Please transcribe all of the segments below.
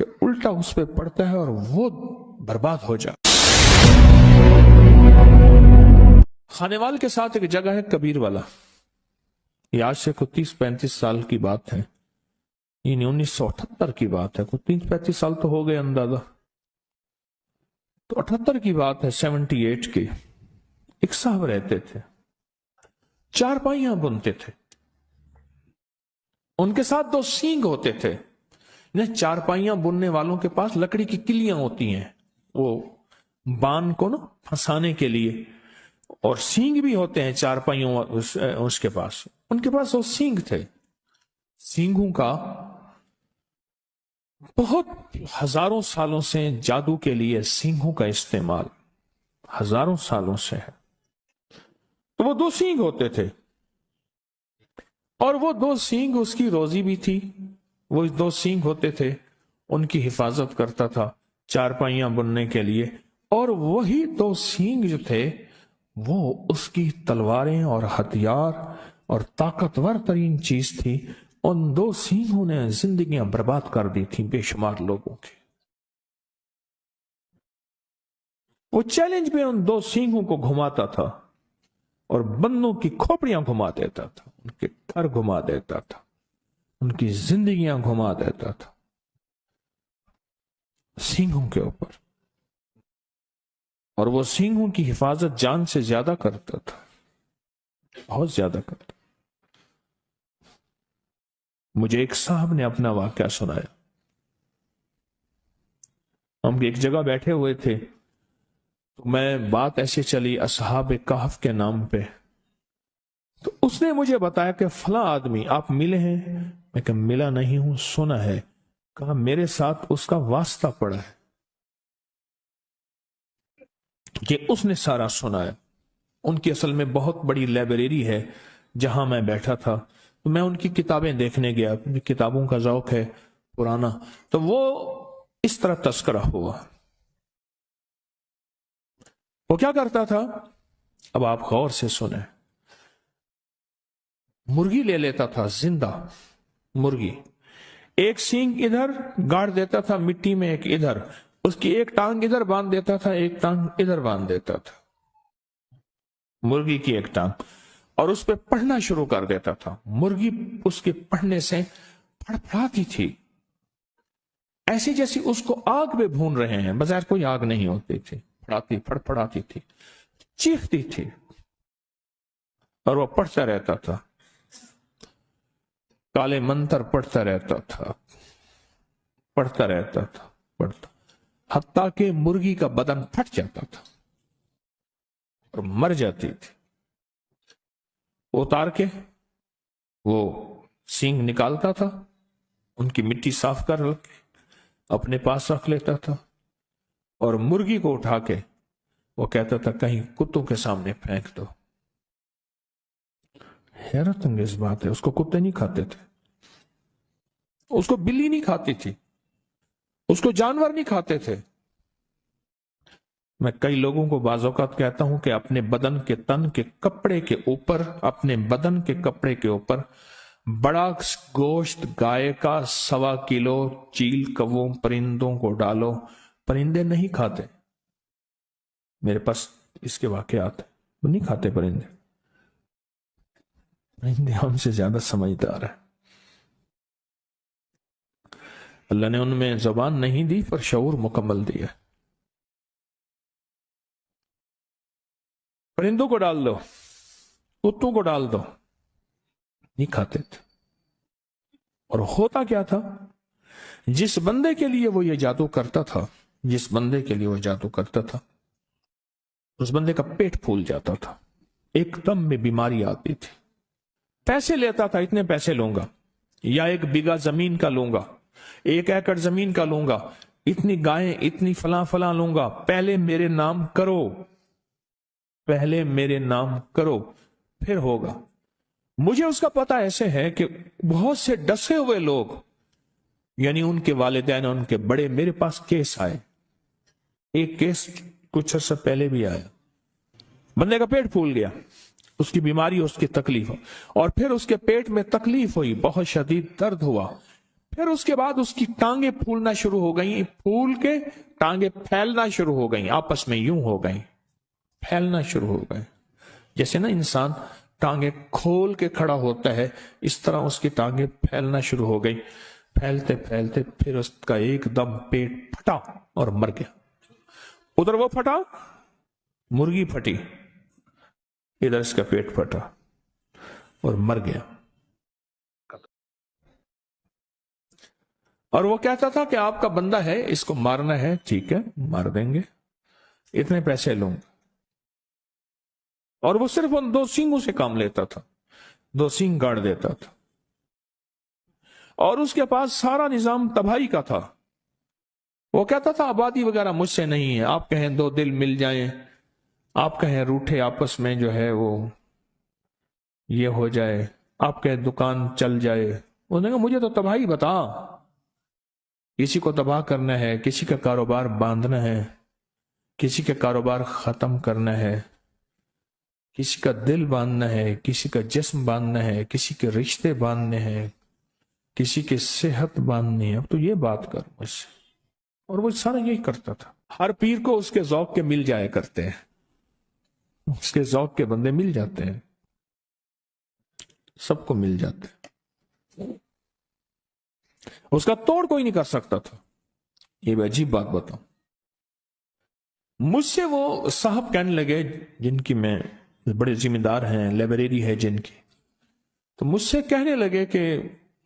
کہ الٹا اس پہ پڑتا ہے اور وہ برباد ہو جائے۔ خانیوال کے ساتھ ایک جگہ ہے کبیر والا، یہ آج سے کوئی 30-35 سال کی بات ہے، یعنی 1978 کی بات ہے، کوئی 30-35 سال تو ہو گئے اندازہ، تو 78 کی بات ہے، 78 کی۔ ایک صاحب رہتے تھے، چارپائیاں بنتے تھے، ان کے ساتھ 2 سینگ ہوتے تھے۔ چارپائیاں بننے والوں کے پاس لکڑی کی کلیاں ہوتی ہیں، وہ بان کو نا پھنسانے کے لیے، اور سینگ بھی ہوتے ہیں چارپائیوں اس کے پاس، ان کے پاس 2 سینگ تھے۔ سینگوں کا بہت ہزاروں سالوں سے جادو کے لیے سینگوں کا استعمال ہزاروں سالوں سے ہے۔ تو وہ 2 سینگ ہوتے تھے، اور وہ 2 سینگ اس کی روزی بھی تھی، وہ 2 سینگ ہوتے تھے، ان کی حفاظت کرتا تھا چارپائیاں بننے کے لیے، اور وہی 2 سینگ جو تھے وہ اس کی تلواریں اور ہتھیار اور طاقتور ترین چیز تھی۔ ان 2 سینگوں نے زندگیاں برباد کر دی تھی بے شمار لوگوں کی۔ وہ چیلنج میں ان 2 سینگوں کو گھماتا تھا اور بندوں کی کھوپڑیاں گھما دیتا تھا، ان کے گھر گھما دیتا تھا، ان کی زندگیاں گھما دیتا تھا سینگوں کے اوپر، اور وہ سینگوں کی حفاظت جان سے زیادہ کرتا تھا، بہت زیادہ کرتا۔ مجھے ایک صاحب نے اپنا واقعہ سنایا، ہم ایک جگہ بیٹھے ہوئے تھے، تو میں بات ایسے چلی اصحاب کہف کے نام پہ، تو اس نے مجھے بتایا کہ فلاں آدمی آپ ملے ہیں؟ میں کہا ملا نہیں ہوں، سنا ہے۔ کہا میرے ساتھ اس کا واسطہ پڑا ہے، کہ اس نے سارا سنایا۔ ان کی اصل میں بہت بڑی لائبریری ہے جہاں میں بیٹھا تھا، تو میں ان کی کتابیں دیکھنے گیا، کتابوں کا ذوق ہے پرانا، تو وہ اس طرح تذکرہ ہوا۔ وہ کیا کرتا تھا، اب آپ غور سے سنیں، مرغی لے لیتا تھا، زندہ مرغی، ایک سینگ ادھر گاڑ دیتا تھا مٹی میں، ایک ادھر، اس کی ایک ٹانگ ادھر باندھ دیتا تھا، ایک ٹانگ ادھر باندھ دیتا تھا، مرغی کی ایک ٹانگ، اور اس پہ پڑھنا شروع کر دیتا تھا۔ مرغی اس کے پڑھنے سے پھڑپھڑاتی تھی، ایسی جیسی اس کو آگ میں بھون رہے ہیں، بظاہر کوئی آگ نہیں ہوتی تھی، پھڑپھڑاتی تھی، چیختی تھی، اور وہ پڑھتا رہتا تھا، کالے منتر پڑھتا رہتا تھا، پڑھتا رہتا تھا، پڑھتا، حتیٰ کہ مرغی کا بدن پھٹ جاتا تھا اور مر جاتی تھی۔ اتار کے وہ سینگ نکالتا تھا، ان کی مٹی صاف کر کے اپنے پاس رکھ لیتا تھا، اور مرغی کو اٹھا کے وہ کہتا تھا کہیں کتوں کے سامنے پھینک دو۔ حیرت انگیز بات ہے، اس کو کتے نہیں کھاتے تھے، اس کو بلی نہیں کھاتی تھی، اس کو جانور نہیں کھاتے تھے۔ میں کئی لوگوں کو بعض اوقات کہتا ہوں کہ اپنے بدن کے تن کے کپڑے کے اوپر، اپنے بدن کے کپڑے کے اوپر بڑا گوشت گائے کا 1.25 کلو چیل کووں پرندوں کو ڈالو، پرندے نہیں کھاتے، میرے پاس اس کے واقعات ہیں، وہ نہیں کھاتے پرندے، پرندے ہم سے زیادہ سمجھدار ہیں، اللہ نے ان میں زبان نہیں دی پر شعور مکمل دیا۔ پرندوں کو ڈال دو، کتوں کو ڈال دو، نہیں کھاتے تھے۔ اور ہوتا کیا تھا، جس بندے کے لیے وہ یہ جادو کرتا تھا، جس بندے کے لیے وہ جادو کرتا تھا، اس بندے کا پیٹ پھول جاتا تھا، ایک دم میں بیماری آتی تھی، پیسے لیتا تھا، اتنے پیسے لوں گا، یا 1 بیگھہ زمین کا لوں گا، 1 ایکڑ زمین کا لوں گا، اتنی گائیں، اتنی فلاں فلاں لوں گا، پہلے میرے نام کرو، پہلے میرے نام کرو، پھر ہوگا۔ مجھے اس کا پتہ ایسے ہے کہ بہت سے ڈسے ہوئے لوگ، یعنی ان کے والدین، ان کے بڑے، میرے پاس کیس آئے، ایک کیس کچھ عرصہ پہلے بھی آیا، بندے کا پیٹ پھول گیا، اس کی بیماری، اس کی تکلیف، اور پھر اس کے پیٹ میں تکلیف ہوئی، بہت شدید درد ہوا، پھر اس کے بعد اس کی ٹانگیں پھولنا شروع ہو گئیں، پھول کے ٹانگیں پھیلنا شروع ہو گئیں، آپس میں یوں ہو گئیں، پھیلنا شروع ہو گئے، جیسے نا انسان ٹانگیں کھول کے کھڑا ہوتا ہے، اس طرح اس کی ٹانگیں پھیلنا شروع ہو گئی، پھیلتے پھیلتے پھر اس کا ایک دم پیٹ پھٹا اور مر گیا۔ ادھر وہ پھٹا، مرغی پھٹی، ادھر اس کا پیٹ پھٹا اور مر گیا۔ اور وہ کہتا تھا کہ آپ کا بندہ ہے، اس کو مارنا ہے، ٹھیک ہے مار دیں گے، اتنے پیسے لوں گا۔ اور وہ صرف ان 2 سینگوں سے کام لیتا تھا، 2 سینگ گاڑ دیتا تھا، اور اس کے پاس سارا نظام تباہی کا تھا۔ وہ کہتا تھا آبادی وغیرہ مجھ سے نہیں ہے، آپ کہیں 2 دل مل جائیں، آپ کہیں روٹھے آپس میں جو ہے وہ یہ ہو جائے، آپ کہیں دکان چل جائے، انہوں نے کہا مجھے تو تباہی بتا، کسی کو تباہ کرنا ہے، کسی کا کاروبار باندھنا ہے، کسی کا کاروبار ختم کرنا ہے، کسی کا دل باندھنا ہے، کسی کا جسم باندھنا ہے، کسی کے رشتے باندھنے ہیں، کسی کی صحت باندھنی ہے، اب تو یہ بات کر مجھ سے۔ اور وہ سارا یہی کرتا تھا۔ ہر پیر کو اس کے ذوق کے مل جایا کرتے ہیں، اس کے ذوق کے بندے مل جاتے ہیں، سب کو مل جاتے ہیں، اس کا توڑ کوئی نہیں کر سکتا تھا۔ یہ بھی عجیب بات بتاؤں، مجھ سے وہ صاحب کہنے لگے جن کی میں بڑے ذمہ دار ہیں، لائبریری ہے جن کی، تو مجھ سے کہنے لگے کہ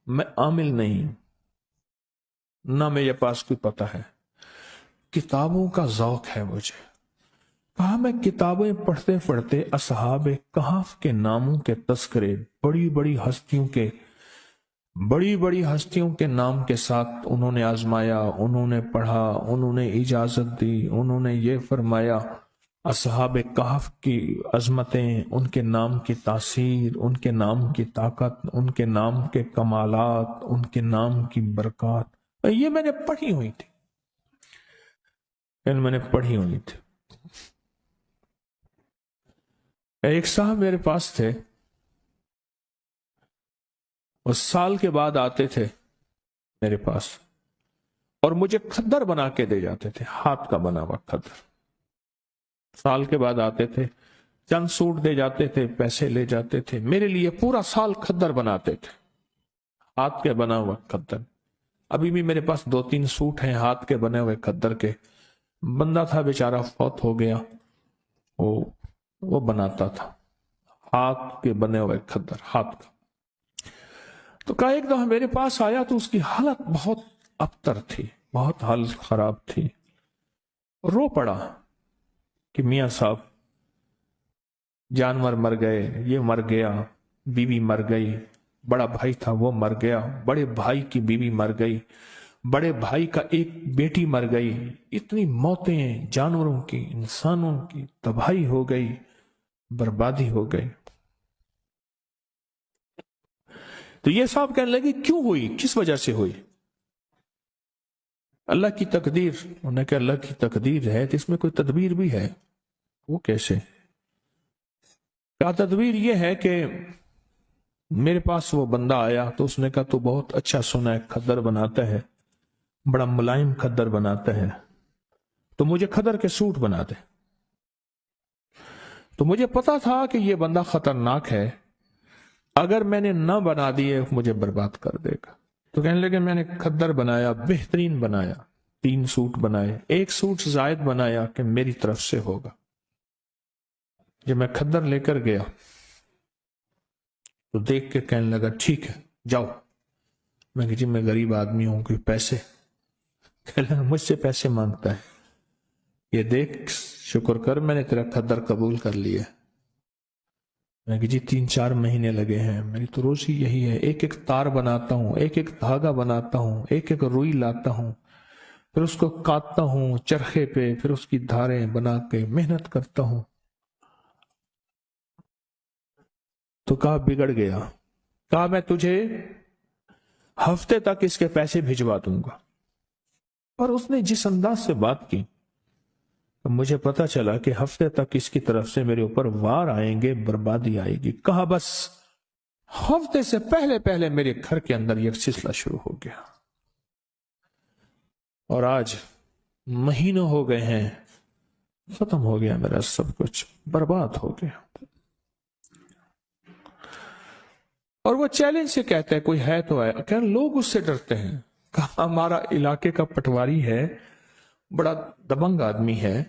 میں عامل نہیں، نہ میرے پاس کوئی پتہ ہے، کتابوں کا ذوق ہے مجھے۔ کہا میں کتابیں پڑھتے پڑھتے اصحاب کہف کے ناموں کے تذکرے، بڑی بڑی ہستیوں کے نام کے ساتھ انہوں نے آزمایا، انہوں نے پڑھا، انہوں نے اجازت دی، انہوں نے یہ فرمایا، اصحاب کہف کی عظمتیں، ان کے نام کی تاثیر، ان کے نام کی طاقت، ان کے نام کے کمالات، ان کے نام کی برکات، یہ میں نے پڑھی ہوئی تھی، ایک صاحب میرے پاس تھے، وہ سال کے بعد آتے تھے میرے پاس اور مجھے کھدر بنا کے دے جاتے تھے، ہاتھ کا بنا ہوا کھدر، سال کے بعد آتے تھے، چند سوٹ دے جاتے تھے، پیسے لے جاتے تھے، میرے لیے پورا سال کھدر بناتے تھے، ہاتھ کے بنا ہوا کھدر۔ ابھی بھی میرے پاس 2-3 سوٹ ہیں ہاتھ کے بنے ہوئے کھدر کے، بندہ تھا بیچارہ فوت ہو گیا، وہ بناتا تھا ہاتھ کے بنے ہوئے کھدر، ہاتھ کا۔ تو کہا ایک دفعہ میرے پاس آیا تو اس کی حالت بہت ابتر تھی، بہت حالت خراب تھی، رو پڑا کہ میاں صاحب جانور مر گئے، یہ مر گیا، بیوی مر گئی، بڑا بھائی تھا وہ مر گیا، بڑے بھائی کی بیوی مر گئی، بڑے بھائی کا ایک بیٹی مر گئی، اتنی موتیں جانوروں کی، انسانوں کی، تباہی ہو گئی، بربادی ہو گئی۔ تو یہ صاحب کہنے لگے کیوں ہوئی، کس وجہ سے ہوئی؟ اللہ کی تقدیر۔ انہوں نے کہا اللہ کی تقدیر ہے تو اس میں کوئی تدبیر بھی ہے؟ وہ کیسے؟ کہا تدبیر یہ ہے کہ میرے پاس وہ بندہ آیا تو اس نے کہا تو بہت اچھا سونا ہے کھدر بناتا ہے، بڑا ملائم کھدر بناتا ہے، تو مجھے کھدر کے سوٹ بنا دے۔ تو مجھے پتا تھا کہ یہ بندہ خطرناک ہے، اگر میں نے نہ بنا دیے مجھے برباد کر دے گا۔ تو کہنے لگے میں نے کھدر بنایا، بہترین بنایا، 3 سوٹ بنائے، 1 سوٹ زائد بنایا کہ میری طرف سے ہوگا۔ جب میں کھدر لے کر گیا تو دیکھ کے کہنے لگا ٹھیک ہے جاؤ۔ میں کہ جی میں غریب آدمی ہوں، کوئی پیسے؟ کہنے لگا مجھ سے پیسے مانگتا ہے، یہ دیکھ شکر کر میں نے تیرا کھدر قبول کر لیا۔ میں کہ جی 3-4 مہینے لگے ہیں، میری تو روزی یہی ہے، ایک ایک تار بناتا ہوں، ایک ایک دھاگا بناتا ہوں، ایک ایک روئی لاتا ہوں، پھر اس کو کاٹتا ہوں چرخے پہ، پھر اس کی دھاریں بنا کے محنت کرتا ہوں۔ تو کہا بگڑ گیا، کہا میں تجھے ہفتے تک اس کے پیسے بھجوا دوں گا۔ اور اس نے جس انداز سے بات کی تو مجھے پتا چلا کہ ہفتے تک اس کی طرف سے میرے اوپر وار آئیں گے، بربادی آئے گی۔ کہا بس ہفتے سے پہلے پہلے میرے گھر کے اندر یہ سلسلہ شروع ہو گیا، اور آج مہینوں ہو گئے ہیں، ختم ہو گیا میرا سب کچھ، برباد ہو گیا۔ اور وہ چیلنج سے کہتے ہیں کوئی ہے تو ہے، کہ لوگ اس سے ڈرتے ہیں۔ کہا ہمارا علاقے کا پٹواری ہے، بڑا دبنگ آدمی ہے،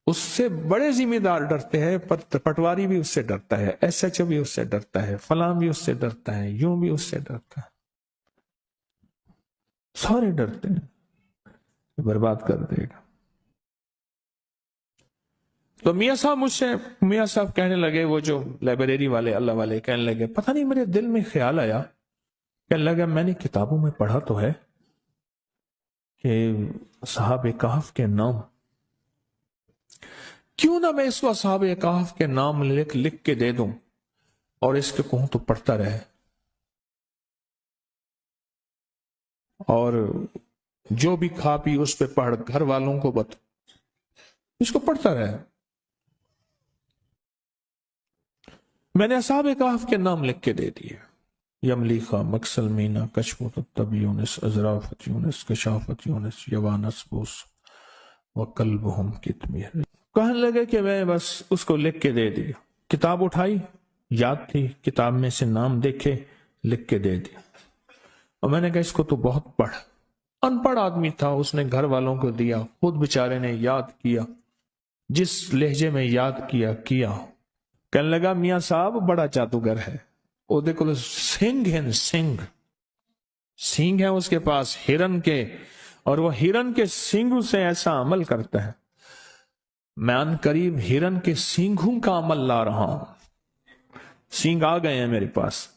اس سے بڑے ذمہ دار ڈرتے ہیں، پٹواری بھی اس سے ڈرتا ہے، ایس ایچ او بھی اس سے ڈرتا ہے، فلاں بھی اس سے ڈرتا ہے، یوں بھی اس سے ڈرتا ہے، سارے ڈرتے ہیں، برباد کر دے گا۔ تو میاں صاحب کہنے لگے، وہ جو لائبریری والے اللہ والے کہنے لگے، پتہ نہیں میرے دل میں خیال آیا، کہنے لگا میں نے کتابوں میں پڑھا تو ہے کہ اصحاب کہف کے نام، کیوں نہ میں اس کو اصحاب کہف کے نام لکھ کے دے دوں اور اس کے کہوں تو پڑھتا رہے، اور جو بھی کھا پی اس پہ پڑھ، گھر والوں کو اس کو پڑھتا رہے۔ میں نے اصحاب کہف کے نام لکھ کے دے دیے، یملیخا، مکسلمینا، کشمت الطب یونس، ازرافت یونس، کشافت یونس، یوانس بوس وقلبہم کتمیر۔ کہنے لگے کہ میں بس اس کو لکھ کے دے دیا، کتاب اٹھائی، یاد تھی، کتاب میں سے نام دیکھے، لکھ کے دے دیا، اور میں نے کہا اس کو تو بہت پڑھ۔ ان پڑھ آدمی تھا، اس نے گھر والوں کو دیا، خود بیچارے نے یاد کیا، جس لہجے میں یاد کیا۔ کہنے لگا میاں صاحب بڑا جادوگر ہے، وہ دیکھو سنگ ہیں اس کے پاس، ہرن کے، اور وہ ہرن کے سینگوں سے ایسا عمل کرتا ہے، میں ان قریب ہرن کے سینگوں کا عمل لا رہا ہوں، سینگ آ گئے ہیں میرے پاس،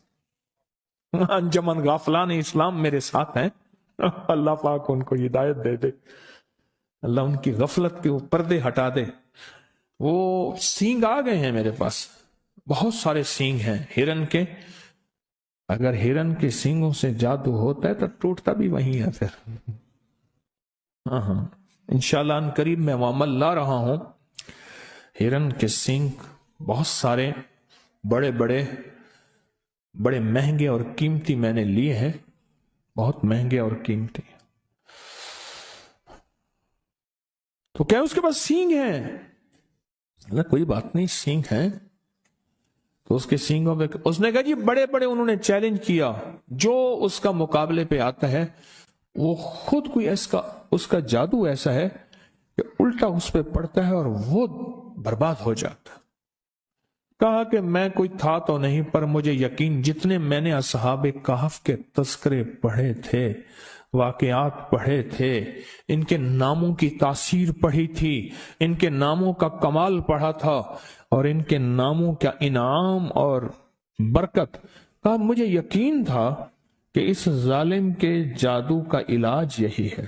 انجمن غافلان اسلام میرے ساتھ ہیں، اللہ پاک ان کو ہدایت دے دے، اللہ ان کی غفلت کے پردے ہٹا دے۔ وہ سینگ آ گئے ہیں میرے پاس، بہت سارے سینگ ہیں ہرن کے، اگر ہرن کے سینگوں سے جادو ہوتا ہے تو ٹوٹتا بھی وہی ہے پھر۔ ہاں انشاءاللہ ان قریب میں وہ عمل لا رہا ہوں، ہرن کے سینگ بہت سارے، بڑے مہنگے اور قیمتی میں نے لیے ہیں، بہت مہنگے اور قیمتی۔ تو کیا اس کے پاس سینگ ہیں؟ کوئی بات نہیں، سینگ ہیں تو اس کے سینگوں پہ، اس نے کہا جی بڑے انہوں نے چیلنج کیا، جو اس کا مقابلے پہ آتا ہے وہ خود کوئی اس کا جادو ایسا ہے کہ الٹا اس پہ پڑتا ہے اور وہ برباد ہو جاتا ہے۔ کہا کہ میں کوئی تھا تو نہیں، پر مجھے یقین، جتنے میں نے اصحاب کہف کے تذکرے پڑھے تھے، واقعات پڑھے تھے، ان کے ناموں کی تاثیر پڑھی تھی، ان کے ناموں کا کمال پڑھا تھا، اور ان کے ناموں کا انعام اور برکت کا مجھے یقین تھا کہ اس ظالم کے جادو کا علاج یہی ہے،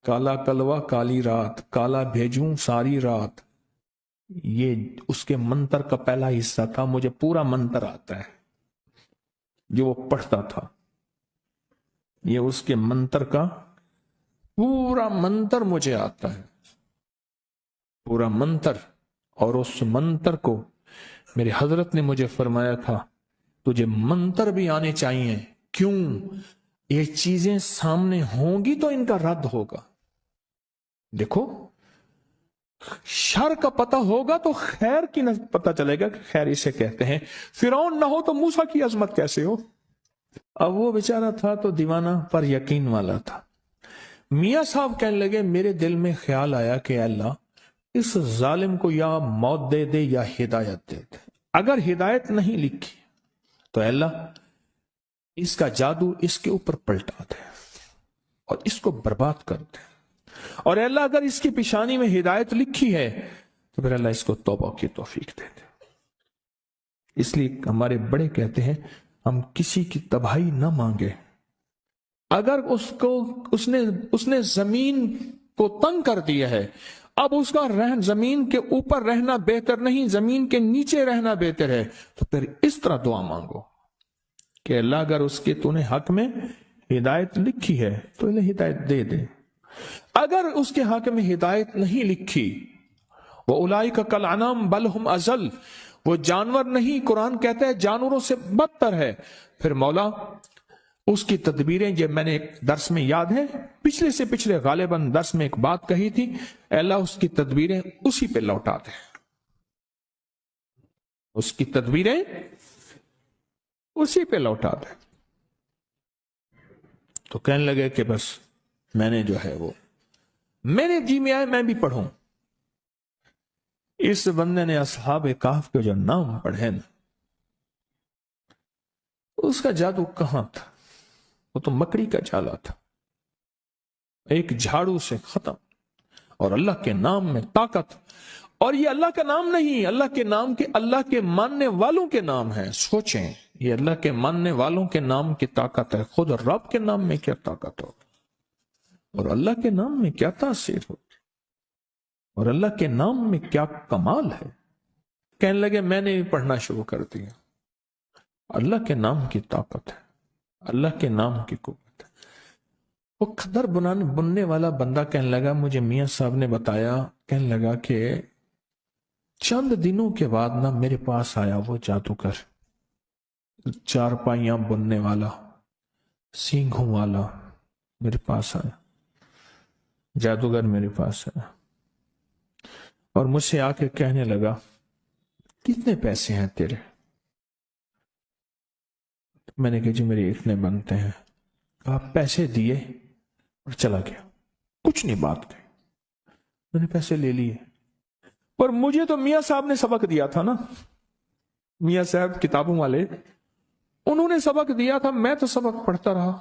کالا کلوہ کالی رات، کالا بھیجوں ساری رات، یہ اس کے منتر کا پہلا حصہ تھا، مجھے پورا منتر آتا ہے جو وہ پڑھتا تھا، یہ اس کے منتر کا پورا منتر مجھے آتا ہے، پورا منتر، اور اس منتر کو میرے حضرت نے مجھے فرمایا تھا تجھے منتر بھی آنے چاہیے، کیوں؟ یہ چیزیں سامنے ہوں گی تو ان کا رد ہوگا۔ دیکھو شر کا پتہ ہوگا تو خیر کی پتہ چلے گا کہ خیر اسے کہتے ہیں، فرعون نہ ہو تو موسیٰ کی عظمت کیسے ہو؟ اب وہ بیچارہ تھا تو دیوانہ پر یقین والا تھا۔ میاں صاحب کہنے لگے میرے دل میں خیال آیا کہ اللہ اس ظالم کو یا موت دے دے یا ہدایت دے دے، اگر ہدایت نہیں لکھی تو اللہ اس کا جادو اس کے اوپر پلٹا دے اور اس کو برباد کر دے، اور اللہ اگر اس کی پیشانی میں ہدایت لکھی ہے تو پھر اللہ اس کو توبہ کی توفیق دے دے۔ اس لیے ہمارے بڑے کہتے ہیں ہم کسی کی تباہی نہ مانگے، اگر اس نے زمین کو تنگ کر دیا ہے، اب اس کا زمین کے اوپر رہنا بہتر نہیں، زمین کے نیچے رہنا بہتر ہے، تو پھر اس طرح دعا مانگو کہ اللہ اگر اس کے تو نے حق میں ہدایت لکھی ہے تو انہیں ہدایت دے دے، اگر اس کے حق میں ہدایت نہیں لکھی وہ اولئک کالانعام بل ہم اضل، وہ جانور نہیں، قرآن کہتا ہے جانوروں سے بدتر ہے۔ پھر مولا اس کی تدبیریں، جب میں نے ایک درس میں یاد ہے پچھلے سے پچھلے غالباً درس میں ایک بات کہی تھی، اے اللہ اس کی تدبیریں اسی پہ لوٹا دے، اس کی تدبیریں اسی پہ لوٹا دے۔ تو کہنے لگے کہ بس میں نے جو ہے وہ میرے جی میں آئے میں بھی پڑھوں۔ اس بندے نے اصحاب کہف کے جو نام پڑھے نا، اس کا جادو کہاں تھا؟ وہ تو مکڑی کا جالا تھا، ایک جھاڑو سے ختم، اور اللہ کے نام میں طاقت۔ اور یہ اللہ کا نام نہیں، اللہ کے نام کے اللہ کے ماننے والوں کے نام ہیں۔ سوچیں، یہ اللہ کے ماننے والوں کے نام کی طاقت ہے، خود رب کے نام میں کیا طاقت ہو، اور اللہ کے نام میں کیا تاثیر ہو، اور اللہ کے نام میں کیا کمال ہے۔ کہنے لگے میں نے بھی پڑھنا شروع کر دیا۔ اللہ کے نام کی طاقت ہے، اللہ کے نام کی قوت ہے۔ وہ کھدر بننے والا بندہ کہنے لگا، مجھے میاں صاحب نے بتایا، کہنے لگا کہ چند دنوں کے بعد نا میرے پاس آیا وہ جادوگر، چارپائیاں بننے والا، سینگھوں والا میرے پاس آیا، جادوگر میرے پاس آیا، اور مجھ سے آ کے کہنے لگا کتنے پیسے ہیں تیرے؟ میں نے کہا جی میرے اتنے بنتے ہیں۔ کہا پیسے دیے اور چلا گیا، کچھ نہیں بات کہی، میں نے پیسے لے لیے۔ پر مجھے تو میاں صاحب نے سبق دیا تھا نا، میاں صاحب کتابوں والے، انہوں نے سبق دیا تھا، میں تو سبق پڑھتا رہا۔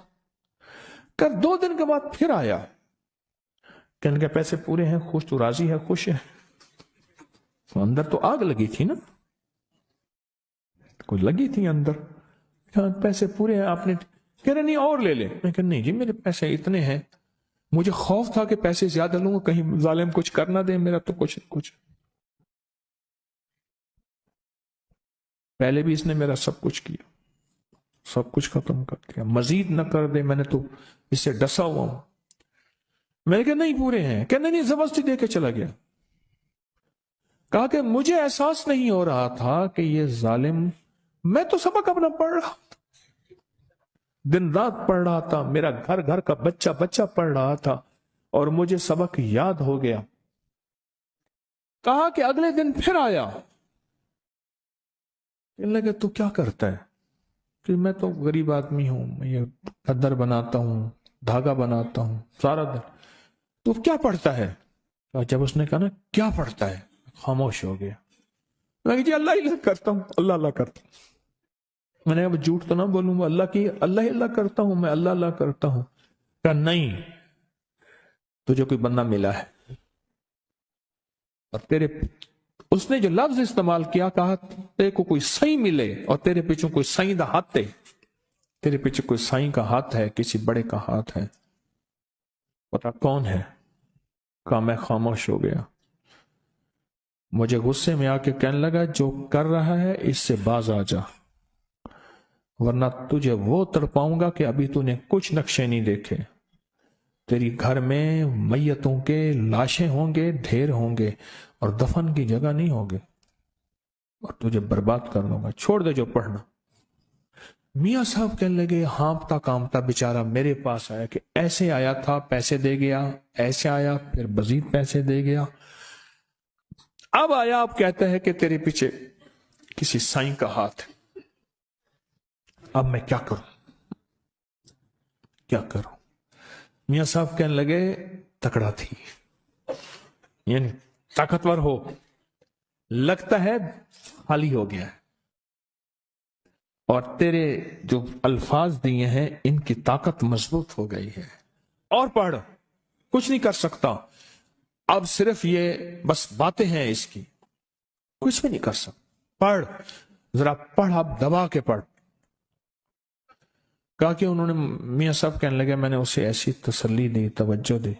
کر 2 دن کے بعد پھر آیا، کہنے کے پیسے پورے ہیں، خوش تو راضی ہے، خوش ہے؟ تو اندر تو آگ لگی تھی نا، کوئی لگی تھی اندر، پیسے پورے ہیں آپ نے؟ کہہ رہے نہیں اور لے لے۔ میں کہا نہیں جی میرے پیسے اتنے ہیں، مجھے خوف تھا کہ پیسے زیادہ لوں گا کہیں ظالم کچھ کر نہ دے، میرا تو کچھ پہلے بھی اس نے میرا سب کچھ کیا، سب کچھ ختم کر دیا، مزید نہ کر دے، میں نے تو اس سے ڈسا ہوا ہوں۔ میں نے کہا نہیں پورے ہیں، کہنے نہیں زبردستی دے کے چلا گیا۔ کہا کہ مجھے احساس نہیں ہو رہا تھا کہ یہ ظالم، میں تو سبق اپنا پڑھ رہا تھا، دن رات پڑھ رہا تھا، میرا گھر کا بچہ پڑھ رہا تھا، اور مجھے سبق یاد ہو گیا۔ کہا کہ اگلے دن پھر آیا، کہنے لگے تو کیا کرتا ہے؟ کہ میں تو غریب آدمی ہوں، میں یہ قدر بناتا ہوں، دھاگا بناتا ہوں سارا دن۔ تو کیا پڑھتا ہے؟ جب اس نے کہا نا کیا پڑھتا ہے، خاموش ہو گیا۔ میں کہ جی اللہ کرتا ہوں، اللہ کرتا ہوں۔ میں نے اب جھوٹ تو نہ بولوں گا، اللہ کرتا ہوں، میں اللہ کرتا ہوں۔ کہا نہیں، تجھے کوئی بندہ ملا ہے، اور تیرے اس نے جو لفظ استعمال کیا، کہا تیرے کو کوئی سائیں ملے اور تیرے پیچھے کوئی سائیں دا ہاتھ ہے، تیرے پیچھے کوئی سائیں کا ہاتھ ہے، کسی بڑے کا ہاتھ ہے، پتا کون ہے؟ کہا میں خاموش ہو گیا۔ مجھے غصے میں آ کے کہنے لگا جو کر رہا ہے اس سے باز آ جا، ورنہ تجھے وہ تڑپاؤں گا کہ ابھی تو نے کچھ نقشے نہیں دیکھے، تیری گھر میں میتوں کے لاشیں ہوں گے، ڈھیر ہوں گے، اور دفن کی جگہ نہیں ہوگے، اور تجھے برباد کر دوں گا، چھوڑ دے جو پڑھنا۔ میاں صاحب کہنے لگے ہانپتا کامتا بیچارہ میرے پاس آیا کہ ایسے آیا تھا پیسے دے گیا، ایسے آیا پھر مزید پیسے دے گیا، اب آیا اب کہتا ہے کہ تیرے پیچھے کسی سائیں کا ہاتھ ہے، اب میں کیا کروں؟ میاں صاحب کہنے لگے تکڑا تھی، یعنی طاقتور ہو، لگتا ہے خالی ہو گیا ہے، اور تیرے جو الفاظ دیے ہیں ان کی طاقت مضبوط ہو گئی ہے، اور پڑھ، کچھ نہیں کر سکتا، اب صرف یہ بس باتیں ہیں اس کی، کچھ بھی نہیں کر سکتا، پڑھ ذرا پڑھ، اب دبا کے پڑھ۔ کہا کہ انہوں نے میاں صاحب کہنے لگے میں نے اسے ایسی تسلی دی، توجہ دی،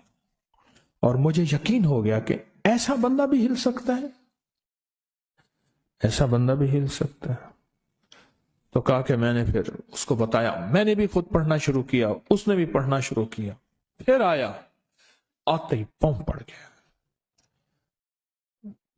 اور مجھے یقین ہو گیا کہ ایسا بندہ بھی ہل سکتا ہے، ایسا بندہ بھی ہل سکتا ہے۔ تو کہا کہ میں نے پھر اس کو بتایا، میں نے بھی خود پڑھنا شروع کیا، اس نے بھی پڑھنا شروع کیا، پھر آیا، آتے ہی پاؤں پڑ گیا،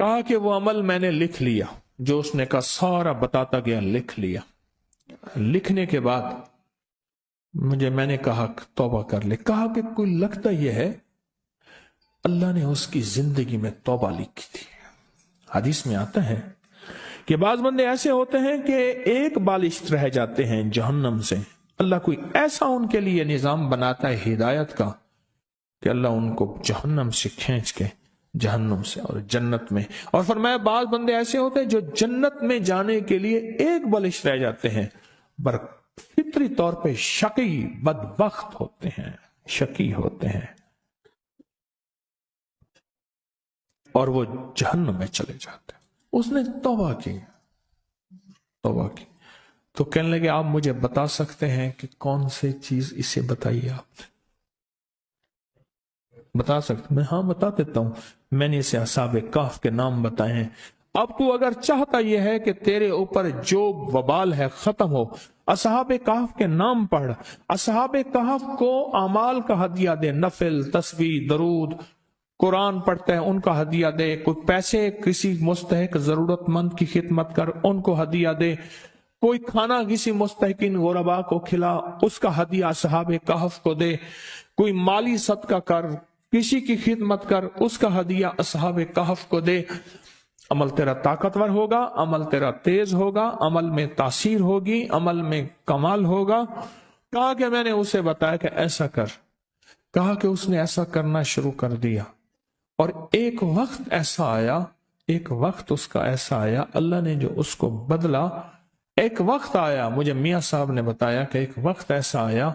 کہا کہ وہ عمل میں نے لکھ لیا جو اس نے کہا، سارا بتاتا گیا، لکھ لیا۔ لکھنے کے بعد میں نے کہا توبہ کر لے۔ کہا کہ کوئی لگتا یہ ہے اللہ نے اس کی زندگی میں توبہ لکھی تھی۔ حدیث میں آتا ہے کہ بعض بندے ایسے ہوتے ہیں کہ ایک بالشت رہ جاتے ہیں جہنم سے، اللہ کوئی ایسا ان کے لیے نظام بناتا ہے ہدایت کا کہ اللہ ان کو جہنم سے کھینچ کے جہنم سے اور جنت میں، اور فرمایا بعض بندے ایسے ہوتے ہیں جو جنت میں جانے کے لیے ایک بالش رہ جاتے ہیں، پر فطری طور پہ شقی بدبخت ہوتے ہیں، شقی ہوتے ہیں، اور وہ جہنم میں چلے جاتے ہیں۔ اس نے توبہ کی، توبہ کی، تو کہنے لگے آپ مجھے بتا سکتے ہیں کہ کون سی چیز؟ اسے بتائیے، آپ بتا سکتے؟ میں ہاں بتا دیتا ہوں، میں نے اسے اصحاب کہف کے نام بتائے ہیں۔ اب تو اگر چاہتا یہ ہے کہ تیرے اوپر جو وبال ہے ختم ہو، اصحاب کہف کے نام پڑھ، اصحاب کہف کو اعمال کا ہدیہ دے، نفل، تسبیح، درود، قرآن پڑھتے ہیں ان کا ہدیہ دے، کوئی پیسے کسی مستحق ضرورت مند کی خدمت کر ان کو ہدیہ دے، کوئی کھانا کسی مستحقین غربا کو کھلا اس کا ہدیہ اصحاب کہف کو دے، کوئی مالی صدقہ کر، کسی کی خدمت کر، اس کا ہدیہ اصحاب کہف کو دے۔ عمل تیرا طاقتور ہوگا، عمل تیرا تیز ہوگا، عمل میں تاثیر ہوگی، عمل میں کمال ہوگا۔ کہا کہ میں نے اسے بتایا کہ ایسا کر۔ کہا کہ اس نے ایسا کرنا شروع کر دیا، اور ایک وقت ایسا آیا، ایک وقت اس کا ایسا آیا، اللہ نے جو اس کو بدلا۔ ایک وقت آیا، مجھے میاں صاحب نے بتایا کہ ایک وقت ایسا آیا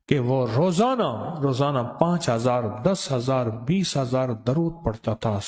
کہ وہ روزانہ 5,000، 10,000، 20,000 درود پڑھتا تھا،